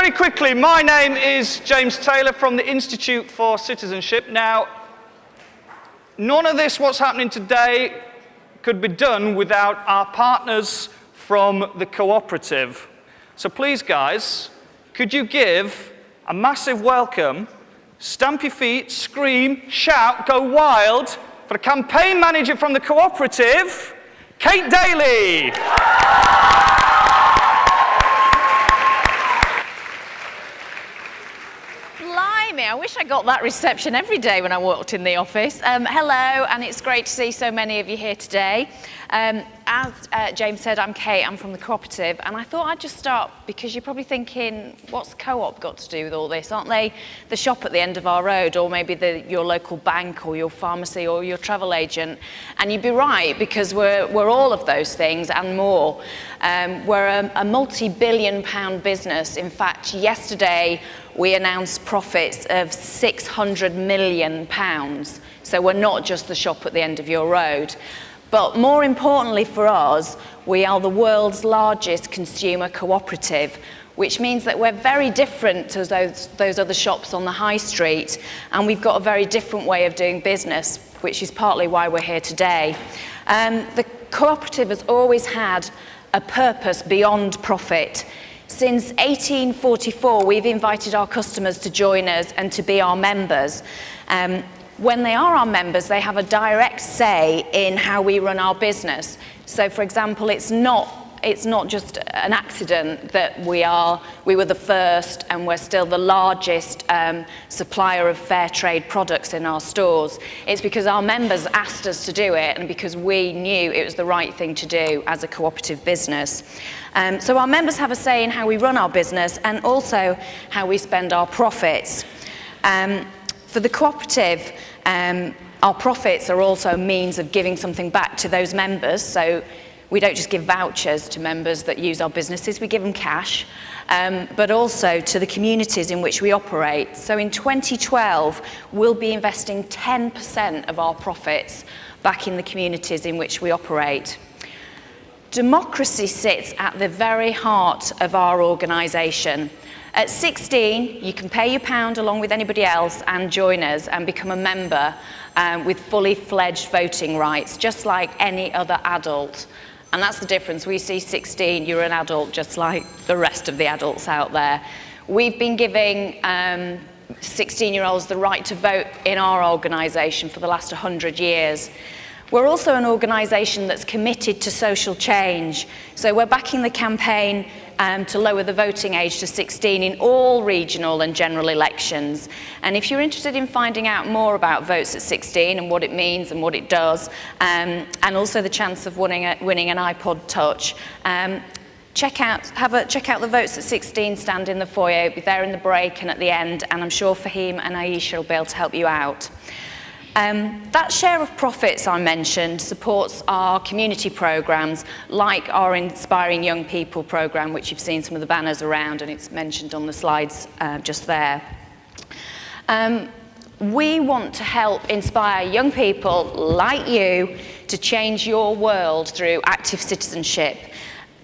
very quickly, my name is James Taylor from the Institute for Citizenship. Now, none of this, what's happening today, could be done without our partners from the Co-operative. So please, guys, could you give a massive welcome, stamp your feet, scream, shout, go wild for the campaign manager from the Co-operative, Kate Daly. Blimey, I wish I got that reception every day when I walked in the office. Hello, and it's great to see so many of you here today. As James said, I'm Kate, I'm from the Co-operative, and I thought I'd just start because you're probably thinking, what's Co-op got to do with all this? Aren't they the shop at the end of our road, or maybe your local bank, or your pharmacy, or your travel agent? And you'd be right, because we're all of those things and more. We're a multi-billion pound business. In fact, yesterday we announced profits of £600 million. So we're not just the shop at the end of your road. But more importantly for us, we are the world's largest consumer cooperative, which means that we're very different to those other shops on the high street, and we've got a very different way of doing business, which is partly why we're here today. The cooperative has always had a purpose beyond profit. Since 1844, we've invited our customers to join us and to be our members. When they are our members, they have a direct say in how we run our business. So, for example, it's not just an accident that we were the first and we're still the largest supplier of fair trade products in our stores. It's because our members asked us to do it and because we knew it was the right thing to do as a cooperative business. So our members have a say in how we run our business and also how we spend our profits. For the cooperative, our profits are also a means of giving something back to those members. So we don't just give vouchers to members that use our businesses, we give them cash, but also to the communities in which we operate. So in 2012, we'll be investing 10% of our profits back in the communities in which we operate. Democracy sits at the very heart of our organisation. At 16, you can pay your pound along with anybody else and join us and become a member with fully fledged voting rights, just like any other adult. And that's the difference. We see 16, you're an adult just like the rest of the adults out there. We've been giving 16-year-olds the right to vote in our organisation for the last 100 years. We're also an organisation that's committed to social change. So we're backing the campaign to lower the voting age to 16 in all regional and general elections. And if you're interested in finding out more about votes at 16 and what it means and what it does, and also the chance of winning an iPod Touch, check out the Votes at 16 stand in the foyer. It'll be there in the break and at the end, and I'm sure Fahim and Aisha will be able to help you out. That share of profits I mentioned supports our community programmes, like our Inspiring Young People programme, which you've seen some of the banners around, and it's mentioned on the slides just there. We want to help inspire young people like you to change your world through active citizenship,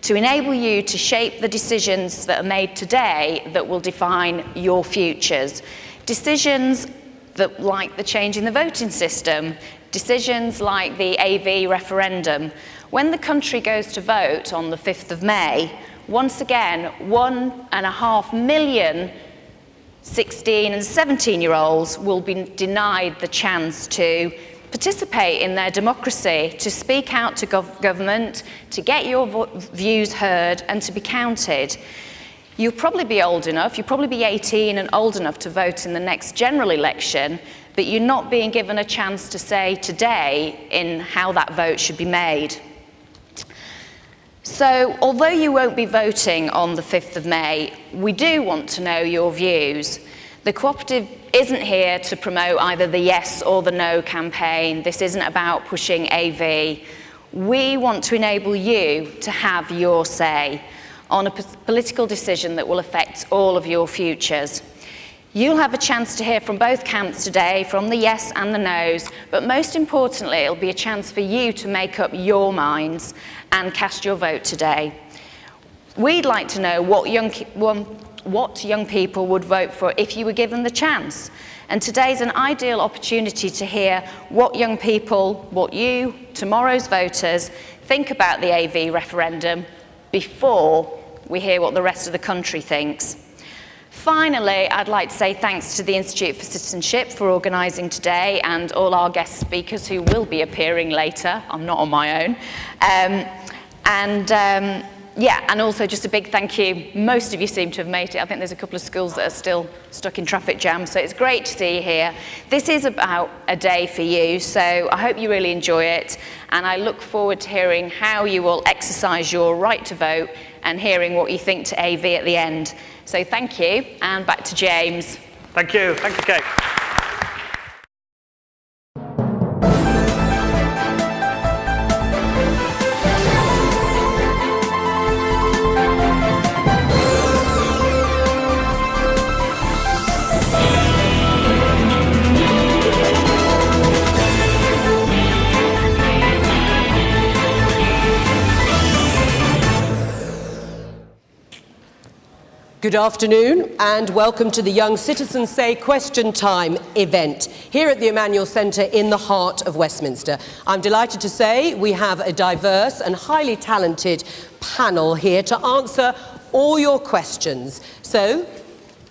to enable you to shape the decisions that are made today that will define your futures. Decisions that, like the change in the voting system, decisions like the AV Referendum. When the country goes to vote on the 5th of May, once again, 1.5 million 16 and 17-year-olds will be denied the chance to participate in their democracy, to speak out to government, to get your views heard and to be counted. You'll probably be old enough, you'll probably be 18 and old enough to vote in the next general election, but you're not being given a chance to say today in how that vote should be made. So, although you won't be voting on the 5th of May, we do want to know your views. The cooperative isn't here to promote either the yes or the no campaign. This isn't about pushing AV. We want to enable you to have your say on a political decision that will affect all of your futures. You'll have a chance to hear from both camps today, from the yes and the no's, but most importantly, it'll be a chance for you to make up your minds and cast your vote today. We'd like to know what what young people would vote for if you were given the chance. And today's an ideal opportunity to hear what young people, what you, tomorrow's voters, think about the AV referendum before we hear what the rest of the country thinks. Finally, I'd like to say thanks to the Institute for Citizenship for organising today and all our guest speakers who will be appearing later. I'm not on my own. Yeah, and also just a big thank you. Most of you seem to have made it. I think there's a couple of schools that are still stuck in traffic jams, so it's great to see you here. This is about a day for you, so I hope you really enjoy it, and I look forward to hearing how you will exercise your right to vote and hearing what you think to AV at the end. So thank you, and back to James. Thank you, Kate. Good afternoon and welcome to the Young Citizens Say Question Time event here at the Emmanuel Centre in the heart of Westminster. I'm delighted to say we have a diverse and highly talented panel here to answer all your questions. So,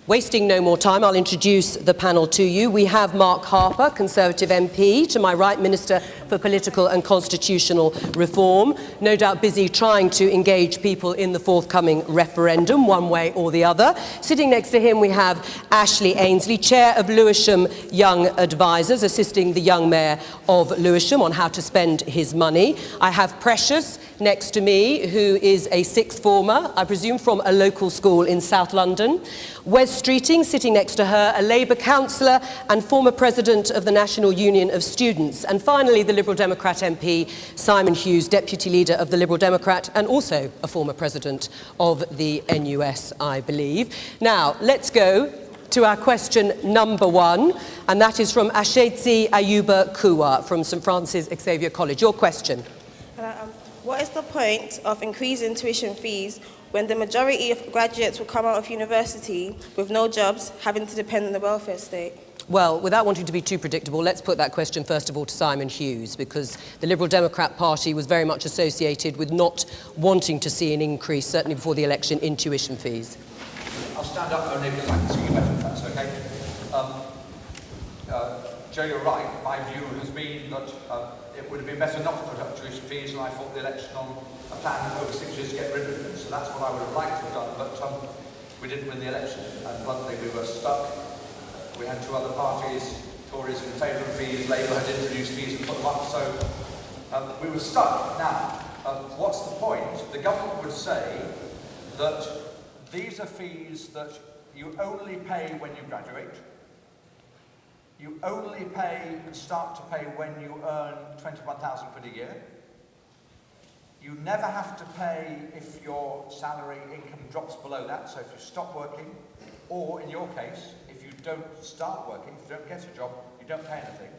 wasting no more time, I'll introduce the panel to you. We have Mark Harper, Conservative MP, to my right, Minister for Political and Constitutional Reform, no doubt busy trying to engage people in the forthcoming referendum, one way or the other. Sitting next to him we have Ashleigh Ansley, Chair of Lewisham Young Advisors, assisting the young Mayor of Lewisham on how to spend his money. I have Precious next to me, who is a sixth former, I presume from a local school in South London. Wes Streeting, sitting next to her, a Labour councillor and former president of the National Union of Students. And finally, the Liberal Democrat MP, Simon Hughes, deputy leader of the Liberal Democrat and also a former president of the NUS, I believe. Now, let's go to our question number one, and that is from Ashleigh Ayuba Kuwa from St Francis Xavier College. Your question. What is the point of increasing tuition fees when the majority of graduates will come out of university with no jobs, having to depend on the welfare state? Well, without wanting to be too predictable, let's put that question first of all to Simon Hughes, because the Liberal Democrat Party was very much associated with not wanting to see an increase, certainly before the election, in tuition fees. I'll stand up only because I can see you better, if that's okay. Joe, you're right. My view has been that it would have been better not to put up tuition fees, and I fought the election on a plan over 6 years to get rid of them. So that's what I would have liked to have done, but we didn't win the election, and bluntly we were stuck. We had two other parties, Tories in favour of fees, Labour had introduced fees and put them up, so we were stuck. Now, what's the point? The government would say that these are fees that you only pay when you graduate. You only pay and start to pay when you earn 21,000 quid a year. You never have to pay if your salary income drops below that, so if you stop working, or in your case, if you don't start working, if you don't get a job, you don't pay anything.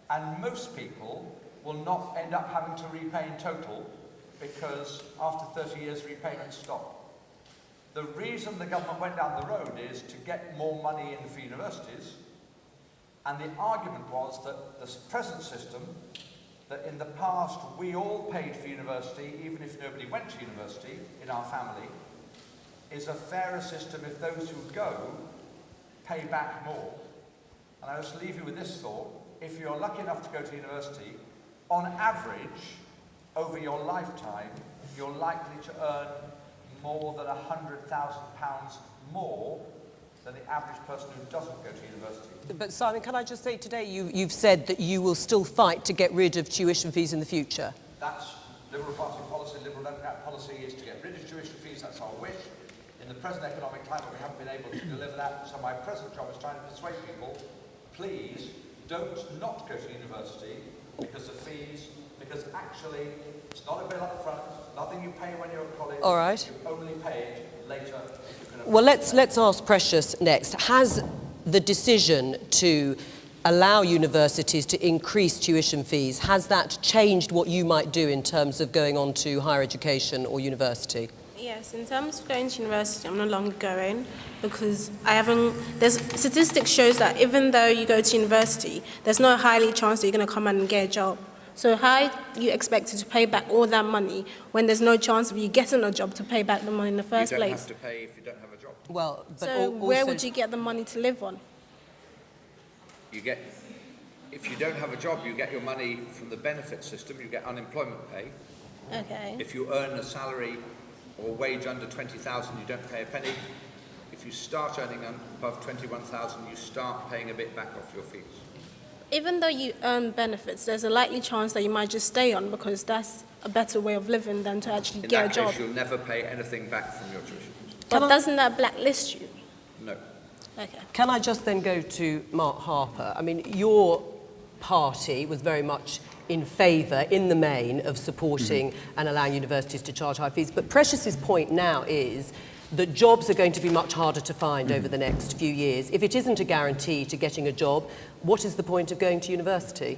And most people will not end up having to repay in total, because after 30 years repayments stop. The reason the government went down the road is to get more money in for universities, and the argument was that the present system, that in the past we all paid for university, even if nobody went to university in our family, is a fairer system if those who go pay back more. And I'll just leave you with this thought: if you're lucky enough to go to university, on average, over your lifetime, you're likely to earn more than £100,000 more than the average person who doesn't go to university. But Simon, can I just say today you've said that you will still fight to get rid of tuition fees in the future? That's Liberal Party policy. Liberal Democrat policy is to get rid of tuition fees. That's our wish. In the present economic climate, we haven't been able to deliver that. So my present job is trying to persuade people, please don't not go to university because of fees, because actually it's not a bill up front, nothing you pay when you're at college. All right. You only pay it later. Well, let's ask Precious next. Has the decision to allow universities to increase tuition fees, has that changed what you might do in terms of going on to higher education or university? Yes, in terms of going to university, I'm no longer going because statistics shows that even though you go to university, there's no highly chance that you're going to come out and get a job. So how are you expected to pay back all that money when there's no chance of you getting a job to pay back the money in the first place? You don't have to pay if you don't have a job. Well, but So where would you get the money to live on? If you don't have a job, you get your money from the benefit system, you get unemployment pay. Okay. If you earn a salary or a wage under 20,000, you don't pay a penny. If you start earning above 21,000, you start paying a bit back off your fees. Even though you earn benefits, there's a likely chance that you might just stay on because that's a better way of living than to actually get a job. In that case, you'll never pay anything back from your tuition. But doesn't that blacklist you? No. Okay. Can I just then go to Mark Harper? I mean, your party was very much in favour, in the main, of supporting and allowing universities to charge high fees. But Precious's point now is that jobs are going to be much harder to find over the next few years. If it isn't a guarantee to getting a job, what is the point of going to university?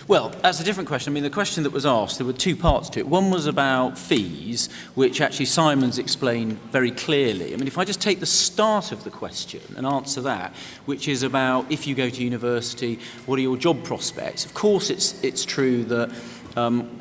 Well, that's a different question. I mean, the question that was asked, there were two parts to it. One was about fees, which actually Simon's explained very clearly. I mean, if I just take the start of the question and answer that, which is about if you go to university, what are your job prospects? Of course, it's true that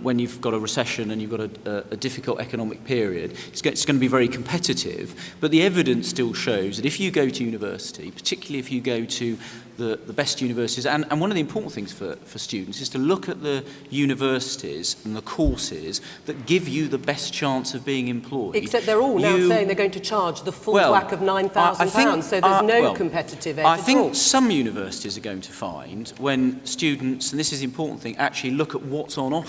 when you've got a recession and you've got a difficult economic period, it's going to be very competitive. But the evidence still shows that if you go to university, particularly if you go to the best universities, and one of the important things for students is to look at the universities and the courses that give you the best chance of being employed. Except they're all now saying they're going to charge the full whack of £9,000, so there's no competitive edge I at all. think some universities are going to find when students, and this is the important thing, actually look at what's on offer,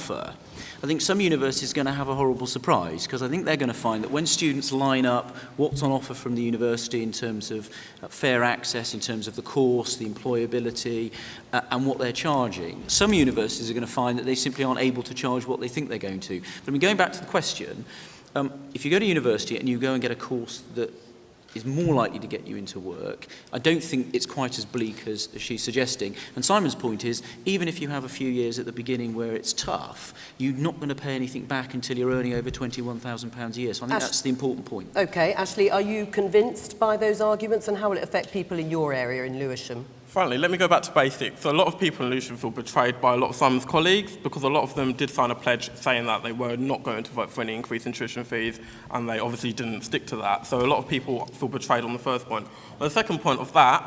I think some universities are going to have a horrible surprise, because I think they're going to find that when students line up what's on offer from the university in terms of fair access, in terms of the course, the employability, and what they're charging, some universities are going to find that they simply aren't able to charge what they think they're going to. But I mean, going back to the question, if you go to university and you go and get a course that is more likely to get you into work, I don't think it's quite as bleak as she's suggesting. And Simon's point is, even if you have a few years at the beginning where it's tough, you're not going to pay anything back until you're earning over £21,000 a year. So I think that's the important point. OK, Ashleigh, are you convinced by those arguments, and how will it affect people in your area in Lewisham? Finally, let me go back to basics. So a lot of people in Lewisham feel betrayed by a lot of Simon's colleagues because a lot of them did sign a pledge saying that they were not going to vote for any increase in tuition fees, and they obviously didn't stick to that. So a lot of people feel betrayed on the first point. On the second point of that,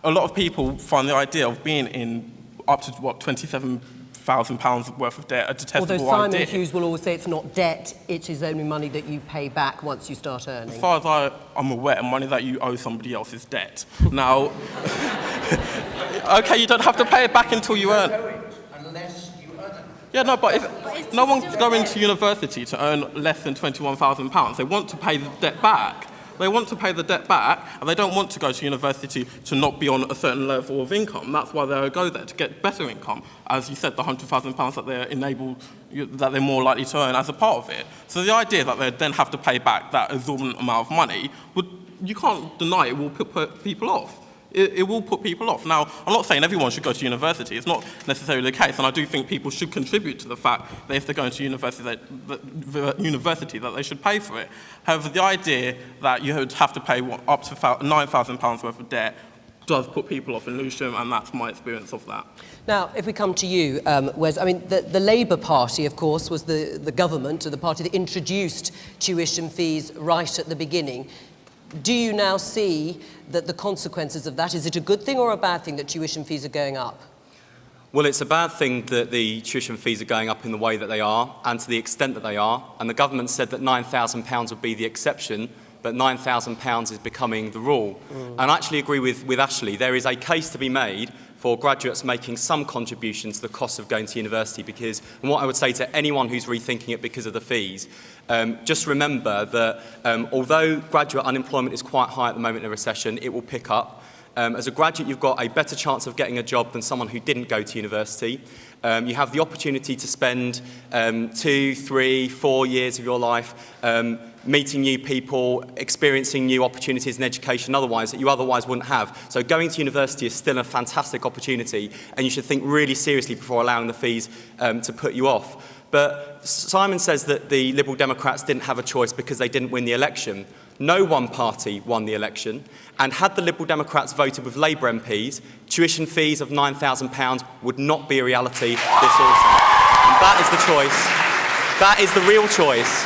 a lot of people find the idea of being in up to, £27,000 worth of debt a detestable idea. Although Simon Hughes will always say it's not debt, it is only money that you pay back once you start earning. As far as I'm aware, money that you owe somebody else is debt. Now, okay, you don't have to pay it back until you earn. Unless you earn it. Yeah, no, but if no one's going to university to earn less than £21,000, they want to pay the debt back. They want to pay the debt back, and they don't want to go to university to not be on a certain level of income. That's why they'll go there, to get better income. As you said, the £100,000 that they're more likely to earn as a part of it. So the idea that they then have to pay back that exorbitant amount of money, you can't deny it will put people off. It will put people off. Now, I'm not saying everyone should go to university. It's not necessarily the case, and I do think people should contribute to the fact that if they're going to university, that they should pay for it. However, the idea that you would have to pay up to £9,000 worth of debt does put people off in Lewisham, and that's my experience of that. Now, if we come to you, Wes, I mean, the Labour Party, of course, was the government, or the party that introduced tuition fees right at the beginning. Do you now see that the consequences of that, is it a good thing or a bad thing that tuition fees are going up? Well, it's a bad thing that the tuition fees are going up in the way that they are and to the extent that they are. And the government said that £9,000 would be the exception, but £9,000 is becoming the rule. And I actually agree with Ashleigh. There is a case to be made for graduates making some contribution to the cost of going to university, because, and what I would say to anyone who's rethinking it because of the fees, just remember that although graduate unemployment is quite high at the moment in a recession, it will pick up. As a graduate, you've got a better chance of getting a job than someone who didn't go to university. You have the opportunity to spend 2, 3, 4 years of your life meeting new people, experiencing new opportunities in education that you otherwise wouldn't have. So going to university is still a fantastic opportunity, and you should think really seriously before allowing the fees to put you off. But Simon says that the Liberal Democrats didn't have a choice because they didn't win the election. No one party won the election, and had the Liberal Democrats voted with Labour MPs, tuition fees of £9,000 would not be a reality this autumn. And that is the choice. That is the real choice.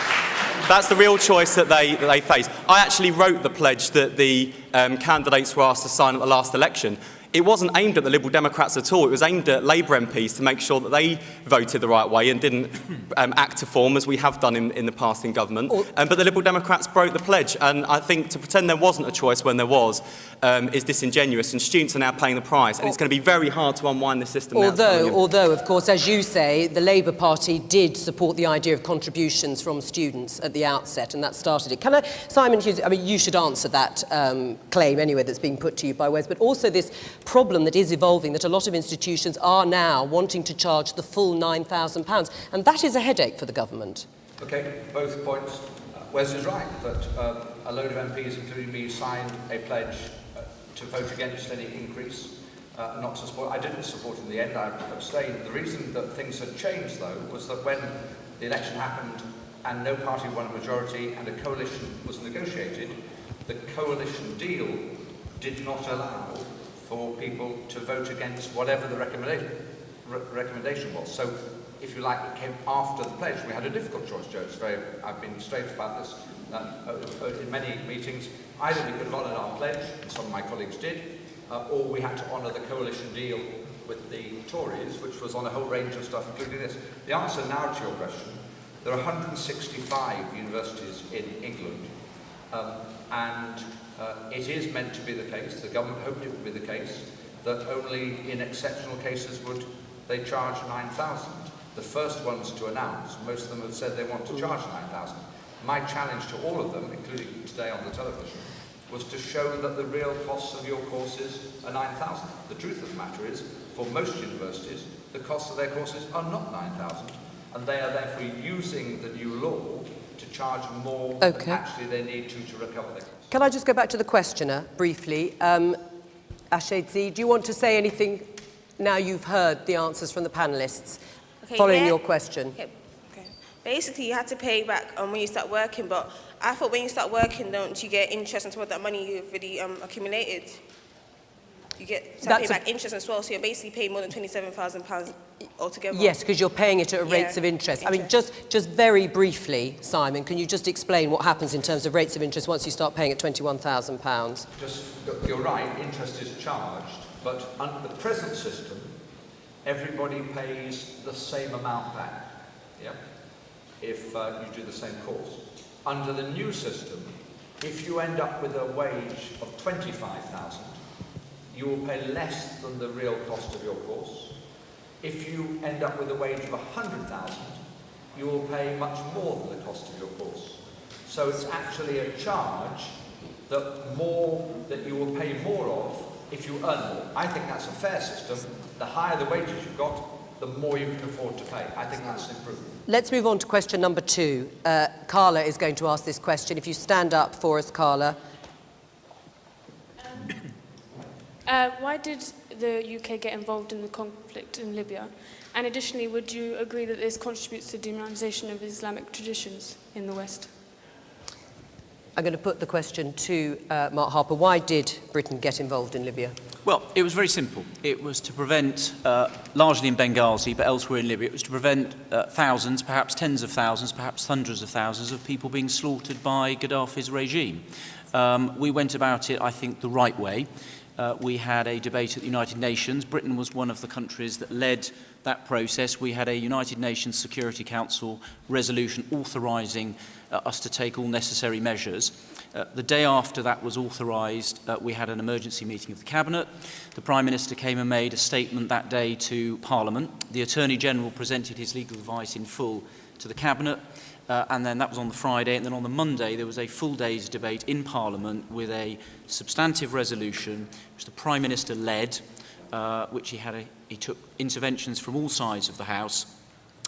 That's the real choice that they face. I actually wrote the pledge that the candidates were asked to sign at the last election. It wasn't aimed at the Liberal Democrats at all. It was aimed at Labour MPs to make sure that they voted the right way and didn't act to form, as we have done in the past in government. But the Liberal Democrats broke the pledge. And I think to pretend there wasn't a choice when there was is disingenuous. And students are now paying the price. And it's going to be very hard to unwind the system now. Although, of course, as you say, the Labour Party did support the idea of contributions from students at the outset, and that started it. Can I, Simon Hughes, I mean, you should answer that claim anyway that's being put to you by Wes, but also this problem that is evolving, that a lot of institutions are now wanting to charge the full £9,000, and that is a headache for the government. Okay, both points. Wes is right that a load of MPs, including me, signed a pledge to vote against any increase, not to support. I didn't support in the end, I abstained. The reason that things had changed, though, was that when the election happened and no party won a majority and a coalition was negotiated, the coalition deal did not allow for people to vote against whatever the recommendation was. So, if you like, it came after the pledge. We had a difficult choice, Joe. I've been straight about this in many meetings. Either we could have honoured our pledge, and some of my colleagues did, or we had to honour the coalition deal with the Tories, which was on a whole range of stuff, including this. The answer now to your question, there are 165 universities in England, and it is meant to be the case, the government hoped it would be the case, that only in exceptional cases would they charge 9,000. The first ones to announce, most of them have said they want to charge 9,000. My challenge to all of them, including today on the television, was to show that the real costs of your courses are 9,000. The truth of the matter is, for most universities, the costs of their courses are not 9,000, and they are therefore using the new law to charge more than actually they need to recover their costs. Can I just go back to the questioner briefly? Ashleigh, do you want to say anything now you've heard the answers from the panellists following your question? Okay. Basically, you had to pay back when you start working, but I thought when you start working, don't you get interest on top of that money you've already accumulated? You get to pay back interest as well, so you're basically paying more than £27,000 altogether. Yes, because you're paying it at rates of interest. I mean, just very briefly, Simon, can you just explain what happens in terms of rates of interest once you start paying at £21,000? You're right, interest is charged, but under the present system, everybody pays the same amount back, if you do the same course. Under the new system, if you end up with a wage of £25,000, you will pay less than the real cost of your course. If you end up with a wage of £100,000, you will pay much more than the cost of your course. So it's actually a charge that you will pay more of if you earn more. I think that's a fair system. The higher the wages you've got, the more you can afford to pay. I think that's an improvement. Let's move on to question number 2. Carla is going to ask this question. If you stand up for us, Carla. Why did the UK get involved in the conflict in Libya? And additionally, would you agree that this contributes to demonisation of Islamic traditions in the West? I'm going to put the question to Mark Harper. Why did Britain get involved in Libya? Well, it was very simple. It was to prevent, largely in Benghazi, but elsewhere in Libya, it was to prevent thousands, perhaps tens of thousands, perhaps hundreds of thousands of people being slaughtered by Gaddafi's regime. We went about it, I think, the right way. We had a debate at the United Nations. Britain was one of the countries that led that process. We had a United Nations Security Council resolution authorising us to take all necessary measures. The day after that was authorised, we had an emergency meeting of the Cabinet. The Prime Minister came and made a statement that day to Parliament. The Attorney General presented his legal advice in full to the Cabinet. And then that was on the Friday, and then on the Monday there was a full day's debate in Parliament with a substantive resolution which the Prime Minister led, which he took interventions from all sides of the House,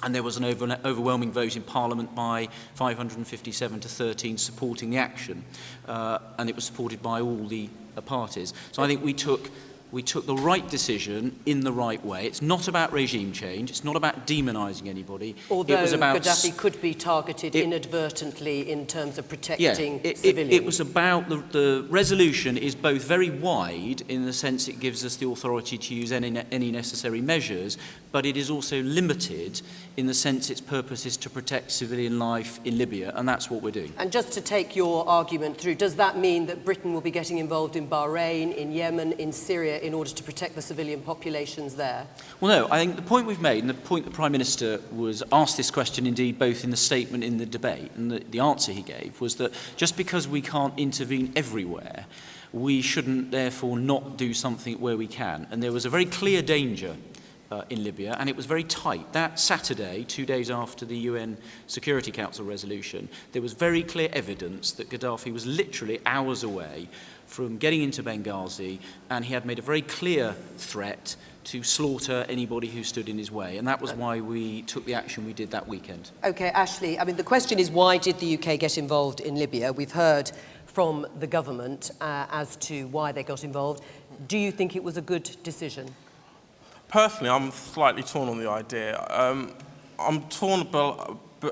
and there was an overwhelming vote in Parliament by 557 to 13 supporting the action, and it was supported by all the parties. So I think we took We took the right decision in the right way. It's not about regime change. It's not about demonising anybody. Although it was about Gaddafi could be targeted inadvertently in terms of protecting civilians. It was about the resolution is both very wide in the sense it gives us the authority to use any necessary measures, but it is also limited in the sense its purpose is to protect civilian life in Libya, and that's what we're doing. And just to take your argument through, does that mean that Britain will be getting involved in Bahrain, in Yemen, in Syria in order to protect the civilian populations there? Well, no, I think the point we've made, and the point the Prime Minister was asked this question indeed both in the statement in the debate, and the answer he gave was that just because we can't intervene everywhere, we shouldn't therefore not do something where we can. And there was a very clear danger in Libya, and it was very tight. That Saturday, 2 days after the UN Security Council resolution, there was very clear evidence that Gaddafi was literally hours away from getting into Benghazi, and he had made a very clear threat to slaughter anybody who stood in his way. And that was why we took the action we did that weekend. OK, Ashleigh, I mean, the question is, why did the UK get involved in Libya? We've heard from the government as to why they got involved. Do you think it was a good decision? Personally, I'm slightly torn on the idea. I'm torn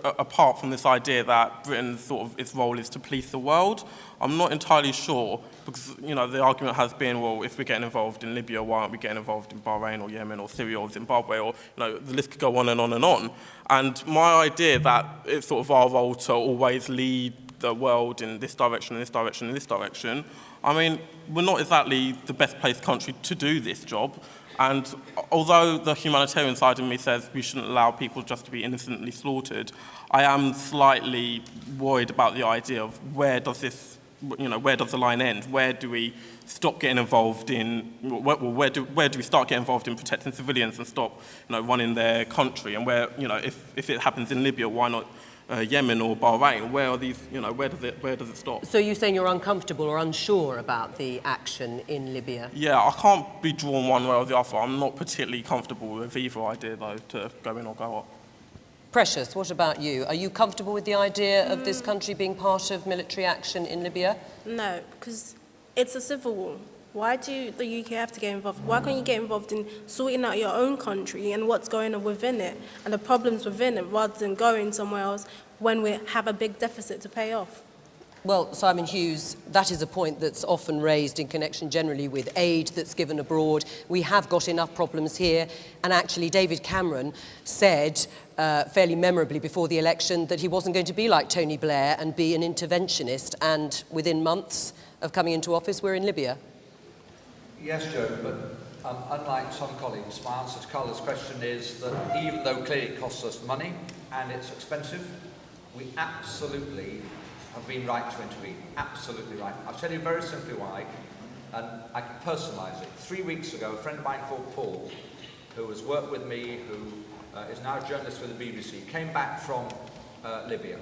apart from this idea that Britain's sort of its role is to police the world. I'm not entirely sure, because the argument has been, well, if we're getting involved in Libya, why aren't we getting involved in Bahrain or Yemen or Syria or Zimbabwe, or the list could go on and on and on. And my idea that it's sort of our role to always lead the world in this direction, in this direction, in this direction. I mean, we're not exactly the best placed country to do this job. And although the humanitarian side of me says we shouldn't allow people just to be innocently slaughtered, I am slightly worried about the idea of where does the line end? Where do we stop getting involved in, where do we start getting involved in protecting civilians and stop, running their country? And where, if it happens in Libya, why not Yemen or Bahrain? Where are these, where does it stop? So you're saying you're uncomfortable or unsure about the action in Libya? Yeah, I can't be drawn one way or the other. I'm not particularly comfortable with either idea, though, to go in or go up. Precious, what about you? Are you comfortable with the idea of this country being part of military action in Libya? No, because it's a civil war. Why do the UK have to get involved? Why can't you get involved in sorting out your own country and what's going on within it and the problems within it, rather than going somewhere else when we have a big deficit to pay off? Well, Simon Hughes, that is a point that's often raised in connection generally with aid that's given abroad. We have got enough problems here. And actually, David Cameron said fairly memorably before the election that he wasn't going to be like Tony Blair and be an interventionist. And within months of coming into office, we're in Libya. Yes, Joe, but unlike some colleagues, my answer to Carla's question is that even though clearly it costs us money and it's expensive, we absolutely have been right to intervene. Absolutely right. I'll tell you very simply why, and I can personalise it. 3 weeks ago, a friend of mine called Paul, who has worked with me, who is now a journalist for the BBC, came back from Libya.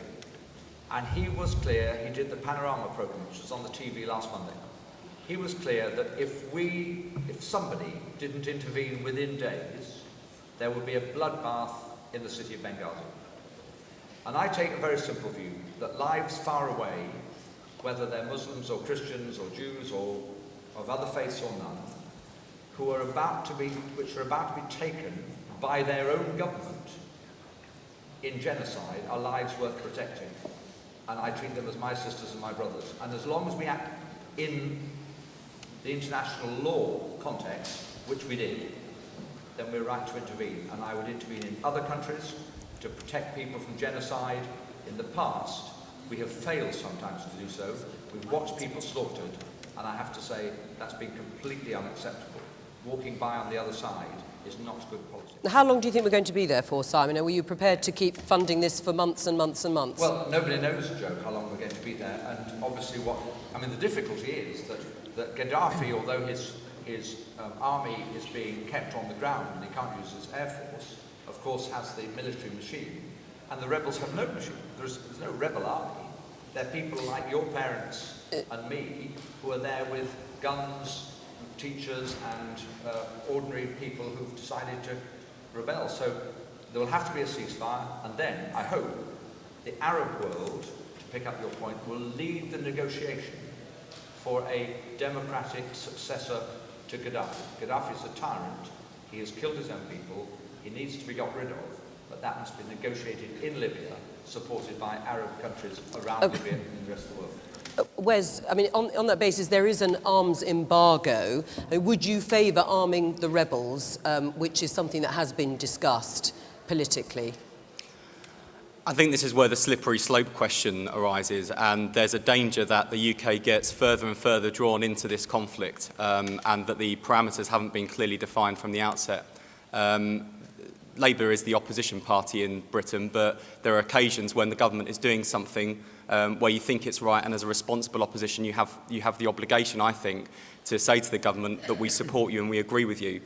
And he was clear, he did the Panorama programme, which was on the TV last Monday. He was clear that if somebody didn't intervene within days, there would be a bloodbath in the city of Benghazi. And I take a very simple view, that lives far away, whether they're Muslims or Christians or Jews or of other faiths or none, which are about to be taken by their own government in genocide, are lives worth protecting. And I treat them as my sisters and my brothers. And as long as we act in the international law context, which we did, then we're right to intervene. And I would intervene in other countries to protect people from genocide. In the past, we have failed sometimes to do so. We've watched people slaughtered, and I have to say that's been completely unacceptable. Walking by on the other side is not good policy. How long do you think we're going to be there for, Simon? Are you prepared to keep funding this for months and months and months? Well, nobody knows, Joe, how long we're going to be there, and obviously the difficulty is that Gaddafi, although his army is being kept on the ground and he can't use his air force, of course has the military machine, and the rebels have no machine. There's no rebel army. They're people like your parents and me who are there with guns, teachers and ordinary people who've decided to rebel. So there will have to be a ceasefire, and then I hope the Arab world, to pick up your point, will lead the negotiation for a democratic successor to Gaddafi. Gaddafi is a tyrant. He has killed his own people. He needs to be got rid of. But that must be negotiated in Libya, supported by Arab countries around Libya and the rest of the world. Wes, I mean, on that basis, there is an arms embargo. Would you favour arming the rebels, which is something that has been discussed politically? I think this is where the slippery slope question arises, and there's a danger that the UK gets further and further drawn into this conflict, and that the parameters haven't been clearly defined from the outset. Labour is the opposition party in Britain, but there are occasions when the government is doing something where you think it's right, and as a responsible opposition you have the obligation, I think, to say to the government that we support you and we agree with you.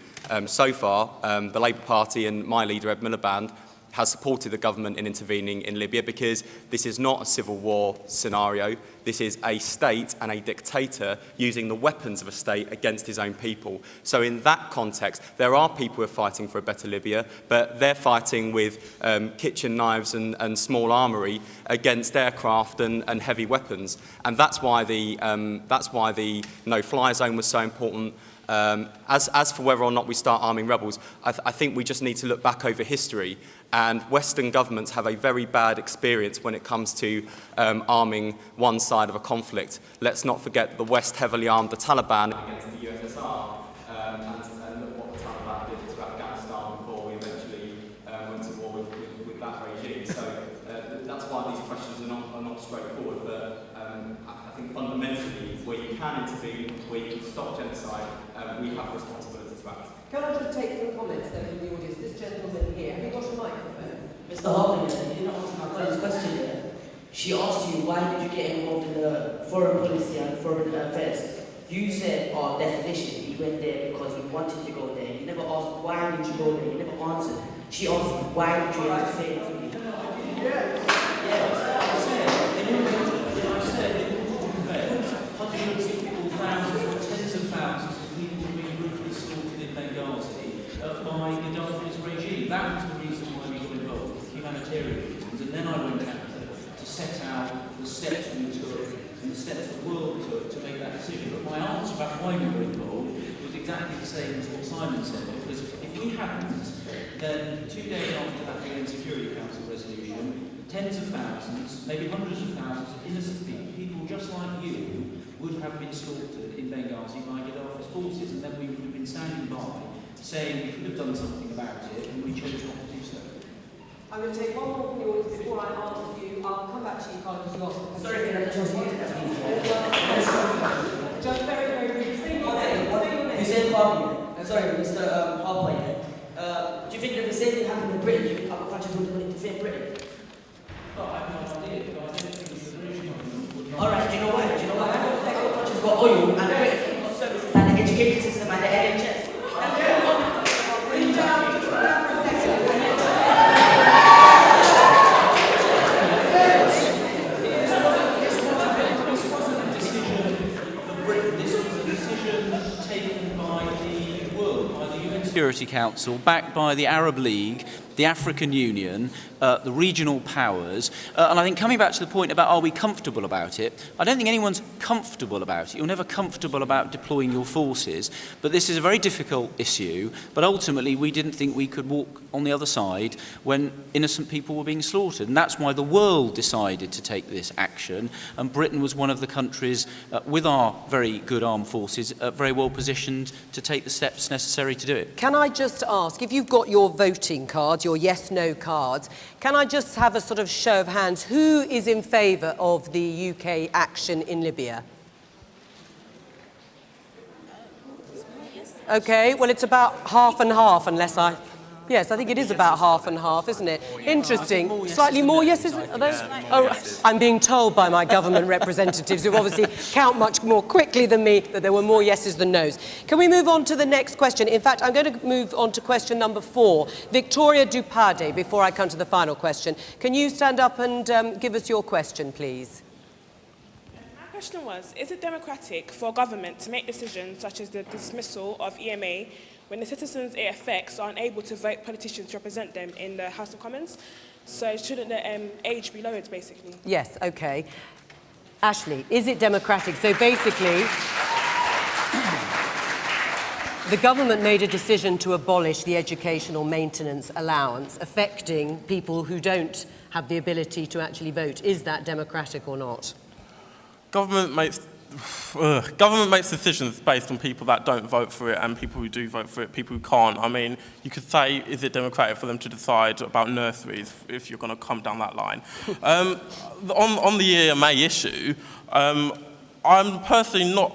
So far, the Labour Party and my leader, Ed Miliband, has supported the government in intervening in Libya because this is not a civil war scenario. This is a state and a dictator using the weapons of a state against his own people. So in that context, there are people who are fighting for a better Libya, but they're fighting with kitchen knives and small armoury against aircraft and heavy weapons. And that's why the no-fly zone was so important. As for whether or not we start arming rebels, I think we just need to look back over history, and Western governments have a very bad experience when it comes to arming one side of a conflict. Let's not forget that the West heavily armed the Taliban against the USSR, and look what the Taliban did to Afghanistan before we eventually went to war with that regime. So that's why these questions are not straightforward, but I think fundamentally, where you can intervene, where you can stop genocide, we have a responsibility to act. Can I just take some comments then from the audience? This gentleman here, have you got a microphone? Mr. Harper, you didn't answer my colleague's question there. She asked you, why did you get involved in the foreign policy and foreign affairs? You said, definition, you went there because you wanted to go there. You never asked, why did you go there? You never answered. She asked you, why did you interfere with me? Hundreds of people, thousands, tens of thousands of people were being brutally slaughtered in Benghazi by Gaddafi's regime. That was the reason why we got involved, humanitarian reasons. And then I went out to set out the steps we took and the steps the world took to make that decision. But my answer about why we were involved was exactly the same as what Simon said, because if we hadn't, then 2 days after that UN Security Council resolution, tens of thousands, maybe hundreds of thousands of innocent people just like you, would have been slaughtered in Benghazi by Gaddafi's forces, and then we would have been standing by saying we could have done something about it, and we chose not to do so. I'm going to take one more from the audience before I answer you. I'll come back to you, Carl, because you asked the question. Sorry, can I just Just very, very briefly. Say your name. Hussein Harper. Sorry, Mr. Harper. Do you think if the same thing happened in Britain, do you think other countries would interfere in Britain? Well, I have no idea, but I don't think the British government would not. Alright, do you know why? Other countries got oil and Britain got services and the education system and the NHS. Security Council, backed by the Arab League, the African Union, the regional powers. And I think coming back to the point about are we comfortable about it, I don't think anyone's comfortable about it. You're never comfortable about deploying your forces. But this is a very difficult issue. But ultimately, we didn't think we could walk on the other side when innocent people were being slaughtered. And that's why the world decided to take this action. And Britain was one of the countries, with our very good armed forces, very well positioned to take the steps necessary to do it. Can I just ask, if you've got your voting cards, your yes-no cards, can I just have a sort of show of hands? Who is in favour of the UK action in Libya? Okay, well, it's about half and half, unless I... Yes, I think it is about half and half, isn't it? Interesting. Slightly more yeses? Are those? Oh, I'm being told by my government representatives, who obviously count much more quickly than me, that there were more yeses than nos. Can we move on to the next question? In fact, I'm going to move on to question number 4. Victoria Dupade, before I come to the final question. Can you stand up and give us your question, please? My question was, is it democratic for government to make decisions such as the dismissal of EMA when the citizens it affects are unable to vote politicians to represent them in the House of Commons? So shouldn't the age be lowered, basically? Yes, OK. Ashleigh, is it democratic? So basically... The government made a decision to abolish the educational maintenance allowance, affecting people who don't have the ability to actually vote. Is that democratic or not? Government makes decisions based on people that don't vote for it and people who do vote for it, people who can't. I mean, you could say, is it democratic for them to decide about nurseries if you're going to come down that line? On the EMA issue, I'm personally not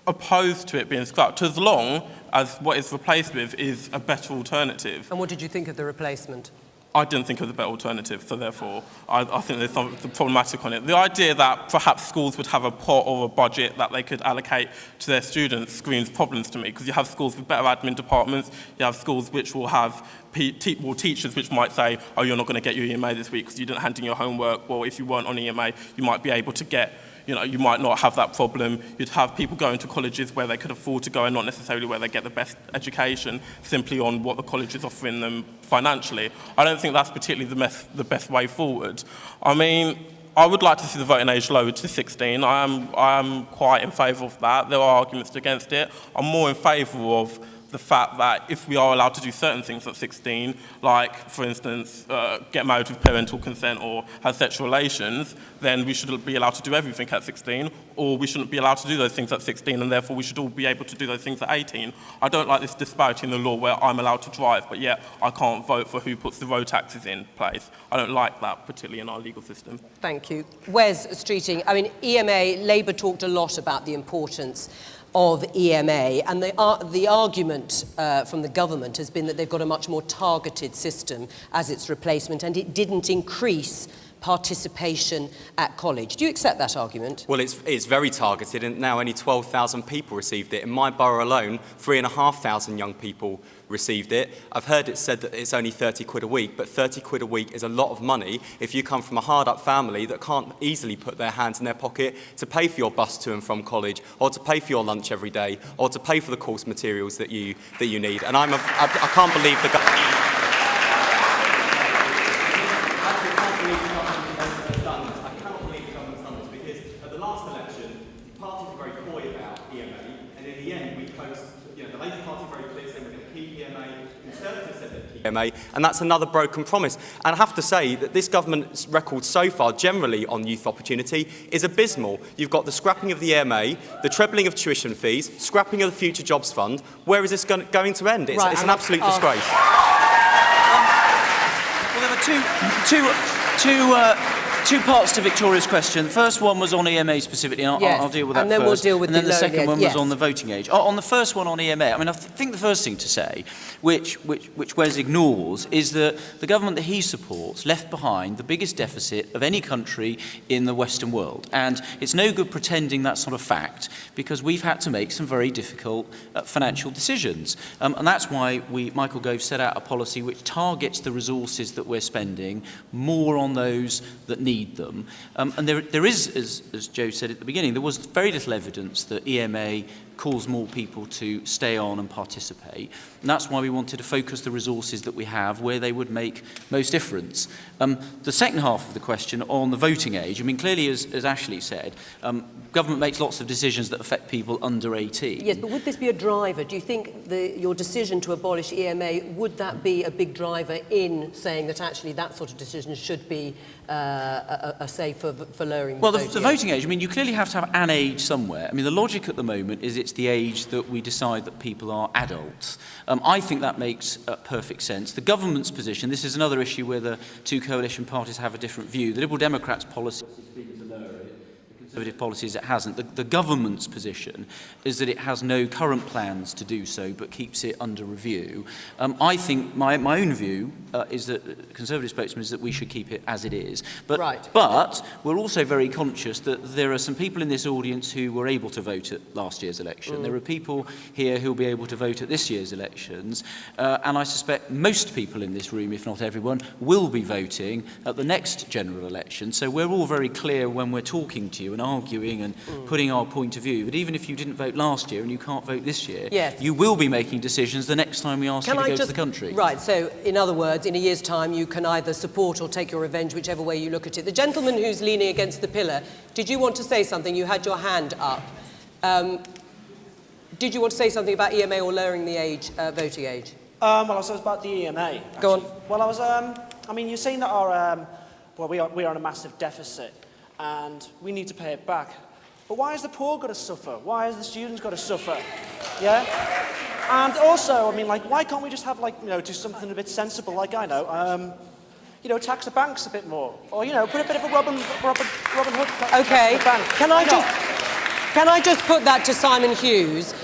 opposed to it being scrapped as long as what it's replaced with is a better alternative. And what did you think of the replacement? I didn't think of the better alternative, so therefore I think there's something problematic on it. The idea that perhaps schools would have a pot or a budget that they could allocate to their students screams problems to me, because you have schools with better admin departments, you have schools which will have teachers which might say, oh, you're not going to get your EMA this week because you didn't hand in your homework. Well, if you weren't on EMA, you might be able to get, you might not have that problem. You'd have people going to colleges where they could afford to go and not necessarily where they get the best education, simply on what the college is offering them financially. I don't think that's particularly the best way forward. I mean, I would like to see the voting age lowered to 16. I am quite in favour of that. There are arguments against it. I'm more in favour of the fact that if we are allowed to do certain things at 16, like, for instance, get married with parental consent or have sexual relations, then we should be allowed to do everything at 16, or we shouldn't be allowed to do those things at 16, and therefore we should all be able to do those things at 18. I don't like this disparity in the law where I'm allowed to drive, but yet I can't vote for who puts the road taxes in place. I don't like that, particularly in our legal system. Thank you. Wes Streeting, I mean, EMA, Labour talked a lot about the importance of EMA, and the argument from the government has been that they've got a much more targeted system as its replacement, and it didn't increase participation at college. Do you accept that argument? Well, it's very targeted, and now only 12,000 people received it. In my borough alone, 3,500 young people received it. I've heard it said that it's only 30 quid a week, but 30 quid a week is a lot of money if you come from a hard-up family that can't easily put their hands in their pocket to pay for your bus to and from college, or to pay for your lunch every day, or to pay for the course materials that you need. And I can't believe the government. And that's another broken promise. And I have to say that this government's record so far, generally on youth opportunity, is abysmal. You've got the scrapping of the EMA, the trebling of tuition fees, scrapping of the Future Jobs Fund. Where is this going to end? It's an absolute disgrace. Well, there were two parts to Victoria's question. The first one was on EMA specifically, and I'll deal with that first. And then we'll deal with and then the second one was on the voting age. On the first one on EMA, I mean, I think the first thing to say, which Wes ignores, is that the government that he supports left behind the biggest deficit of any country in the Western world. And it's no good pretending that's not a fact, because we've had to make some very difficult financial decisions. And that's why Michael Gove set out a policy which targets the resources that we're spending more on those that need them. And there is, as Joe said at the beginning, there was very little evidence that EMA caused more people to stay on and participate. And that's why we wanted to focus the resources that we have where they would make most difference. The second half of the question on the voting age, I mean, clearly, as Ashleigh said, government makes lots of decisions that affect people under 18. Yes, but would this be a driver? Do you think your decision to abolish EMA, would that be a big driver in saying that actually that sort of decision should be a say for lowering the voting age? The voting age, I mean, you clearly have to have an age somewhere. I mean, the logic at the moment is it's the age that we decide that people are adults. I think that makes perfect sense. The government's position, this is another issue where the two coalition parties have a different view. The Liberal Democrats' policy has been to lower it. Conservative policies it hasn't. The government's position is that it has no current plans to do so, but keeps it under review. I think my own view is that the Conservative spokesman is that we should keep it as it is. But we're also very conscious that there are some people in this audience who were able to vote at last year's election. There are people here who will be able to vote at this year's elections, and I suspect most people in this room, if not everyone, will be voting at the next general election. So we're all very clear when we're talking to you and arguing and putting our point of view. But even if you didn't vote last year and you can't vote this year, you will be making decisions the next time we ask you to go to the country. Right, so in other words, in a year's time you can either support or take your revenge, whichever way you look at it. The gentleman who's leaning against the pillar, did you want to say something? You had your hand up. Did you want to say something about EMA or lowering the age, voting age? Well, I was about the EMA. Actually. Go on. Well, I was. I mean, you're saying that our, we are in a massive deficit, and we need to pay it back. But why has the poor got to suffer? Why has the students got to suffer? Yeah. And also, I mean, like, why can't we just have, like, do something a bit sensible, like I know, tax the banks a bit more, or put a bit of a Robin Hood. Okay. Can I just put that to Simon Hughes,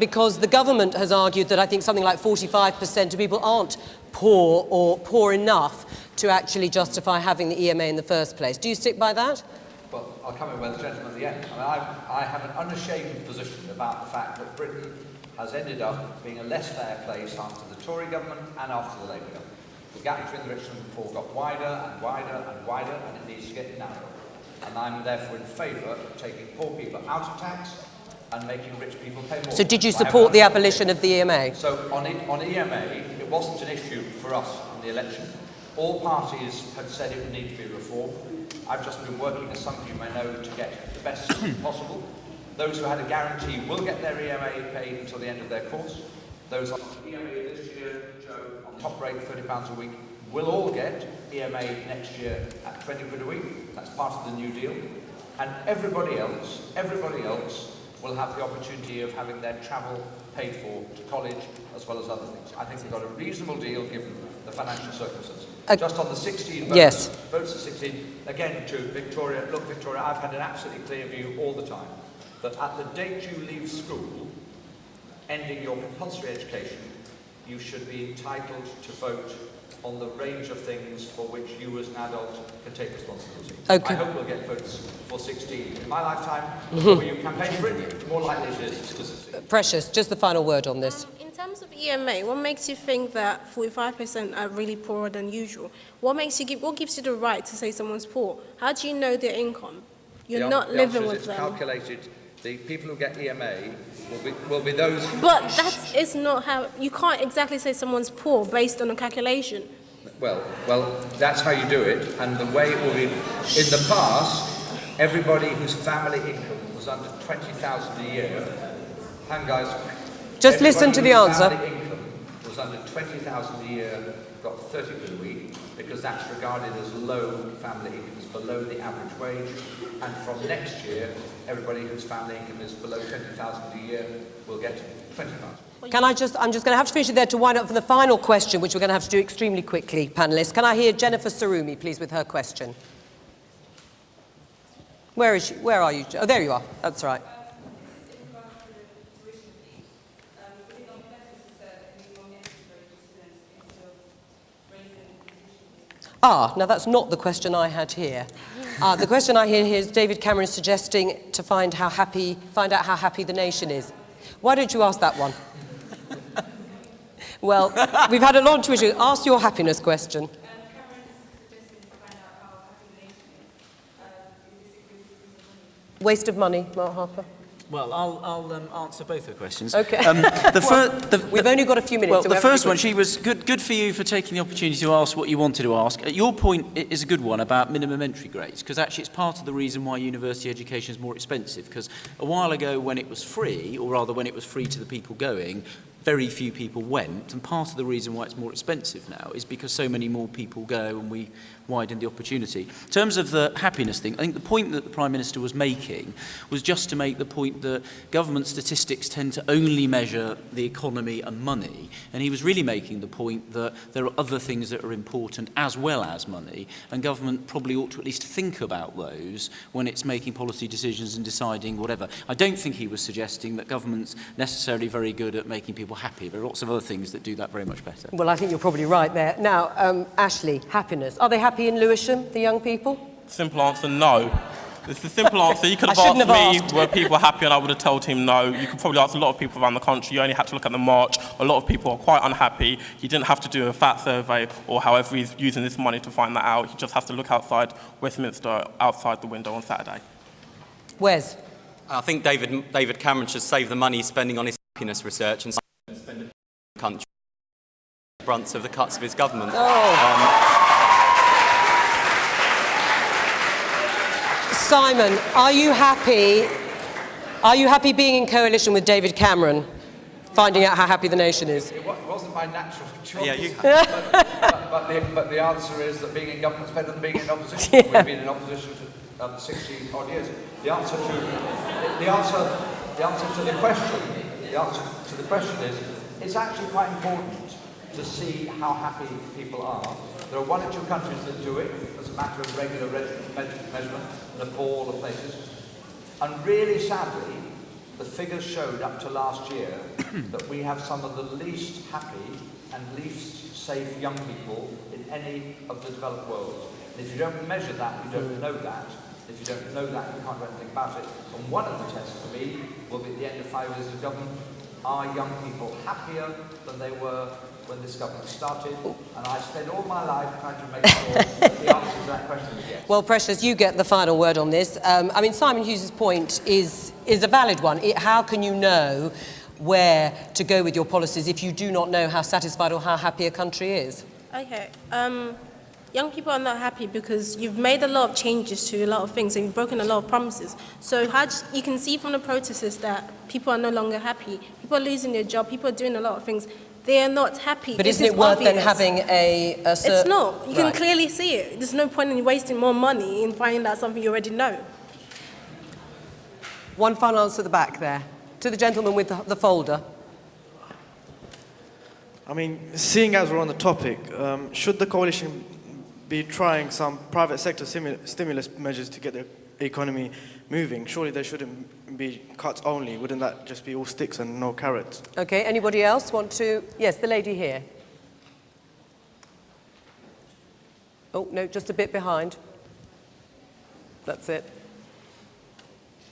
because the government has argued that I think something like 45% of people aren't poor or poor enough to actually justify having the EMA in the first place. Do you stick by that? Well, I'll come in with the gentleman at the end. I have an unashamed position about the fact that Britain has ended up being a less fair place after the Tory government and after the Labour government. The gap between the rich and the poor got wider and wider and wider, and it needs to get narrower. And I'm therefore in favour of taking poor people out of tax and making rich people pay more. So did you support the abolition of the EMA? So on EMA, it wasn't an issue for us in the election. All parties had said it would need to be reformed. I've just been working, as some of you may know, to get the best system possible. Those who had a guarantee will get their EMA paid until the end of their course. Those on EMA this year, Joe, on top rate, £30 a week, will all get EMA next year at 20 quid a week. That's part of the new deal. And everybody else will have the opportunity of having their travel paid for to college as well as other things. I think we've got a reasonable deal given the financial circumstances. Just on the 16 votes, yes. Votes at 16, again to Victoria, look Victoria, I've had an absolutely clear view all the time that at the date you leave school, ending your compulsory education, you should be entitled to vote on the range of things for which you as an adult can take responsibility. Okay. I hope we'll get votes for 16 in my lifetime. Will you campaign for it? More likely it is. Precious, just the final word on this. In terms of EMA, what makes you think that 45% are really poorer than usual? What gives you the right to say someone's poor? How do you know their income? You're not living with them. It's calculated. The people who get EMA will be those... But that is not how... You can't exactly say someone's poor based on a calculation. Well, that's how you do it, and the way it will be... In the past, everybody whose family income was under 20,000 a year... Hang guys... Just listen to the answer. Family income was under 20,000 a year, got 30 quid a week, because that's regarded as low family income, it's below the average wage, and from next year, everybody whose family income is below 20,000 a year will get 20,000. I'm just going to have to finish it there to wind up for the final question, which we're going to have to do extremely quickly, panellists. Can I hear Jennifer Sarumi, please, with her question? Where is she? Where are you? Oh, there you are. That's right. Now that's not the question I had here. The question I hear here is David Cameron suggesting to find out how happy the nation is. Why don't you ask that one? Well, we've had a lot to issue. Ask your happiness question. Waste of money, Mark Harper. Well, I'll answer both her questions. Okay. We've only got a few minutes. Well, so the first one, she was good for you for taking the opportunity to ask what you wanted to ask. Your point is a good one about minimum entry grades, because actually it's part of the reason why university education is more expensive, because a while ago when it was free, or rather when it was free to the people going, very few people went, and part of the reason why it's more expensive now is because so many more people go and we widen the opportunity. In terms of the happiness thing, I think the point that the Prime Minister was making was just to make the point that government statistics tend to only measure the economy and money, and he was really making the point that there are other things that are important as well as money, and government probably ought to at least think about those when it's making policy decisions and deciding whatever. I don't think he was suggesting that government's necessarily very good at making people happy. There are lots of other things that do that very much better. Well, I think you're probably right there. Now, Ashleigh, happiness. Are they happy in Lewisham, the young people? Simple answer, no. It's the simple answer. You could have asked me were people happy and I would have told him no. You could probably ask a lot of people around the country. You only had to look at the march. A lot of people are quite unhappy. He didn't have to do a fat survey or however he's using this money to find that out. He just has to look outside Westminster, outside the window on Saturday. Wes? I think David Cameron should save the money he's spending on his happiness research and spend the country brunts of the cuts of his government. Simon, are you happy Are you happy being in coalition with David Cameron, finding out how happy the nation is? It wasn't my natural choice. Yeah, you- but the answer is that being in government is better than being in opposition. Yeah. We've been in opposition for 60 odd years. The answer to the question is, it's actually quite important to see how happy people are. There are 1 or 2 countries that do it as a matter of regular measurement, Nepal or places. And really sadly, the figures showed up to last year that we have some of the least happy and least safe young people in any of the developed world. And if you don't measure that, you don't know that. If you don't know that, you can't do anything about it. And one of the tests for me will be at the end of 5 years of government. Are young people happier than they were when this government started? And I spent all my life trying to make sure that the answer to that question is yes. Well, Precious, you get the final word on this. I mean, Simon Hughes' point is a valid one. How can you know where to go with your policies if you do not know how satisfied or how happy a country is? Okay. Young people are not happy because you've made a lot of changes to a lot of things and you've broken a lot of promises. So you can see from the protests that people are no longer happy. People are losing their job. People are doing a lot of things. They are not happy. But isn't it worth then having a certain... It's not. You can clearly see it. There's no point in wasting more money in finding out something you already know. One final answer at the back there. To the gentleman with the folder. I mean, seeing as we're on the topic, should the coalition be trying some private sector stimulus measures to get the economy moving? Surely there shouldn't be cuts only. Wouldn't that just be all sticks and no carrots? Okay, anybody else want to... Yes, the lady here. Oh, no, just a bit behind. That's it.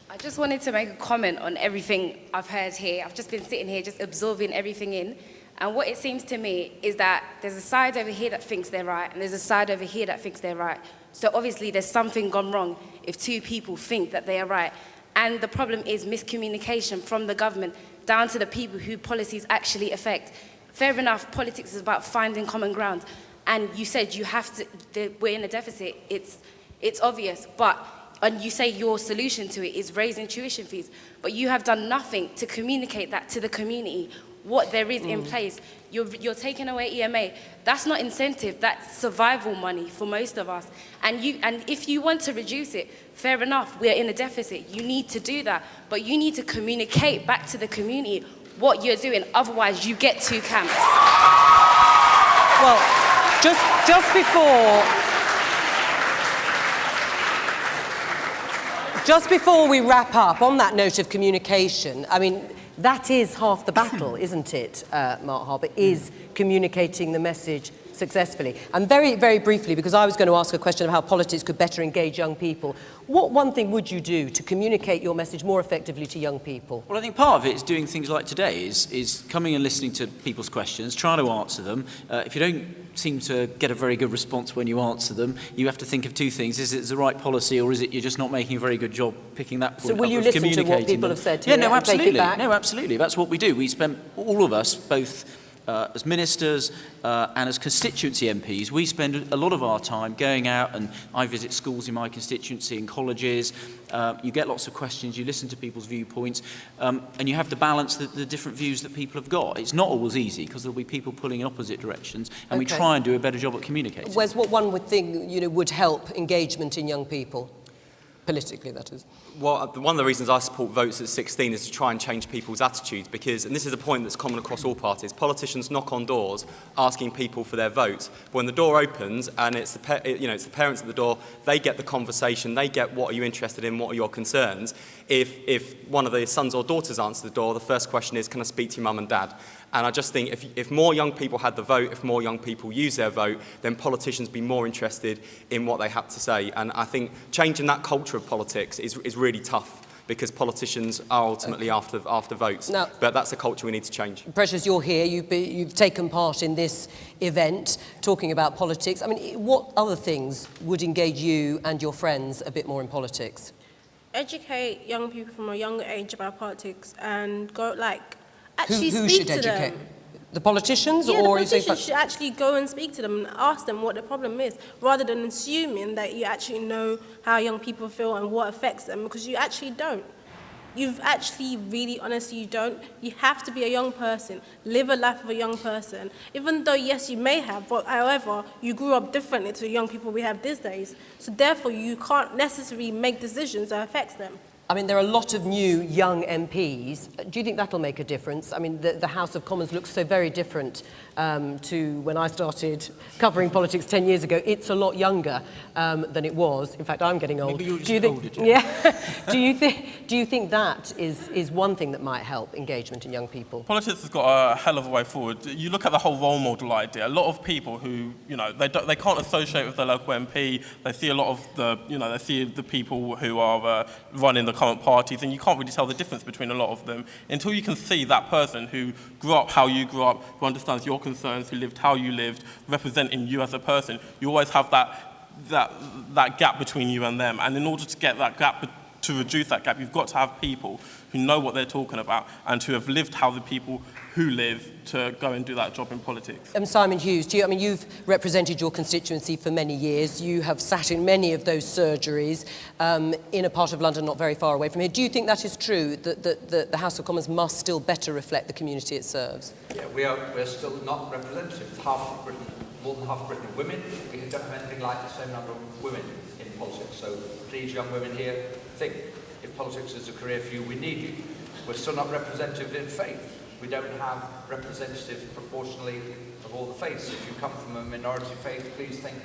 I just wanted to make a comment on everything I've heard here. I've just been sitting here just absorbing everything in. And what it seems to me is that there's a side over here that thinks they're right, and there's a side over here that thinks they're right. So obviously there's something gone wrong if 2 people think that they are right. And the problem is miscommunication from the government down to the people who policies actually affect. Fair enough, politics is about finding common ground. And you said you have to, we're in a deficit, it's obvious, and you say your solution to it is raising tuition fees, but you have done nothing to communicate that to the community, what there is in place. You're taking away EMA. That's not incentive, that's survival money for most of us. And if you want to reduce it, fair enough, we're in a deficit. You need to do that, but you need to communicate back to the community what you're doing, otherwise you get 2 camps. Well, just before we wrap up, on that note of communication, I mean, that is half the battle, isn't it, Mark Harper, is communicating the message successfully. And very, very briefly, because I was going to ask a question of how politics could better engage young people, what one thing would you do to communicate your message more effectively to young people? Well, I think part of it is doing things like today, is coming and listening to people's questions, trying to answer them. If you don't seem to get a very good response when you answer them, you have to think of 2 things. Is it the right policy, or is it you're just not making a very good job picking that point up? So will you listen to what people have said to you? No, absolutely. Take it back? No, absolutely. That's what we do. We spend, all of us, both as ministers and as constituency MPs, we spend a lot of our time going out, and I visit schools in my constituency and colleges. You get lots of questions, you listen to people's viewpoints, and you have to balance the different views that people have got. It's not always easy, because there'll be people pulling in opposite directions, and we try and do a better job at communicating. Wes, what one would think would help engagement in young people? Politically, that is. Well, one of the reasons I support votes at 16 is to try and change people's attitudes, because, and this is a point that's common across all parties, politicians knock on doors asking people for their votes. But when the door opens and it's the parents at the door, they get the conversation, they get what are you interested in, what are your concerns. If one of the sons or daughters answer the door, the first question is, can I speak to your mum and dad? And I just think if more young people had the vote, if more young people use their vote, then politicians be more interested in what they have to say. And I think changing that culture of politics is really tough, because politicians are ultimately after votes. Now, but that's a culture we need to change. Precious, you're here. You've taken part in this event, talking about politics. I mean, what other things would engage you and your friends a bit more in politics? Educate young people from a younger age about politics and go, Who speak should to educate? them. The politicians? Yeah, or the politicians should actually go and speak to them and ask them what the problem is, rather than assuming that you actually know how young people feel and what affects them, because you actually don't. you've actually really, honestly, you don't. You have to be a young person, live a life of a young person, even though, yes, you may have, but however, you grew up differently to the young people we have these days. So therefore, you can't necessarily make decisions that affect them. I mean, there are a lot of new young MPs. Do you think that'll make a difference? I mean, the House of Commons looks so very different to when I started covering politics 10 years ago. It's a lot younger than it was. In fact, I'm getting old. Maybe you're just do you think, older, Jane. yeah. do you think that is one thing that might help engagement in young people? Politics has got a hell of a way forward. You look at the whole role model idea. A lot of people who, they can't associate with their local MP. They see a lot of they see the people who are running the current parties, and you can't really tell the difference between a lot of them until you can see that person who grew up how you grew up, who understands your concerns, who lived how you lived, representing you as a person. You always have that gap between you and them, and in order to get that gap, to reduce that gap, you've got to have people who know what they're talking about and who have lived how the people who live to go and do that job in politics. Simon Hughes, you've represented your constituency for many years. You have sat in many of those surgeries in a part of London not very far away from here. Do you think that is true, that the House of Commons must still better reflect the community it serves? Yeah, we're still not representative. Half of Britain, more than half of Britain are women. We don't have anything like the same number of women in politics. So please, young women here, think, if politics is a career for you, we need you. We're still not representative in faith. We don't have representatives proportionally of all the faiths. If you come from a minority faith, please think,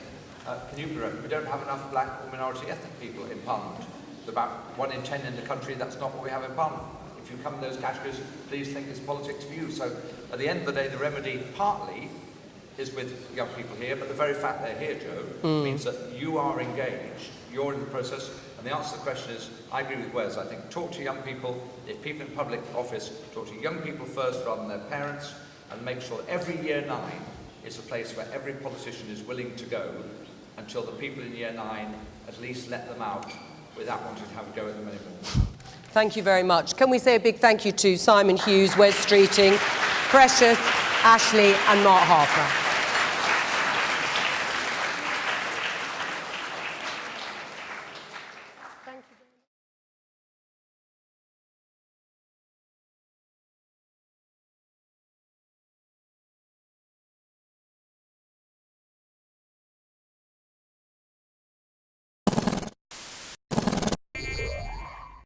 can you be representative? We don't have enough black or minority ethnic people in Parliament. There's about 1 in 10 in the country, that's not what we have in Parliament. If you come in those categories, please think it's politics for you. So at the end of the day, the remedy partly is with young people here, but the very fact they're here, Joe, means that you are engaged, you're in the process. And the answer to the question is, I agree with Wes. I think talk to young people. If people in public office talk to young people first rather than their parents, and make sure that every year 9 is a place where every politician is willing to go until the people in year 9 at least let them out without wanting to have a go at them anymore. Thank you very much. Can we say a big thank you to Simon Hughes, Wes Streeting, Precious, Ashleigh and Mark Harper.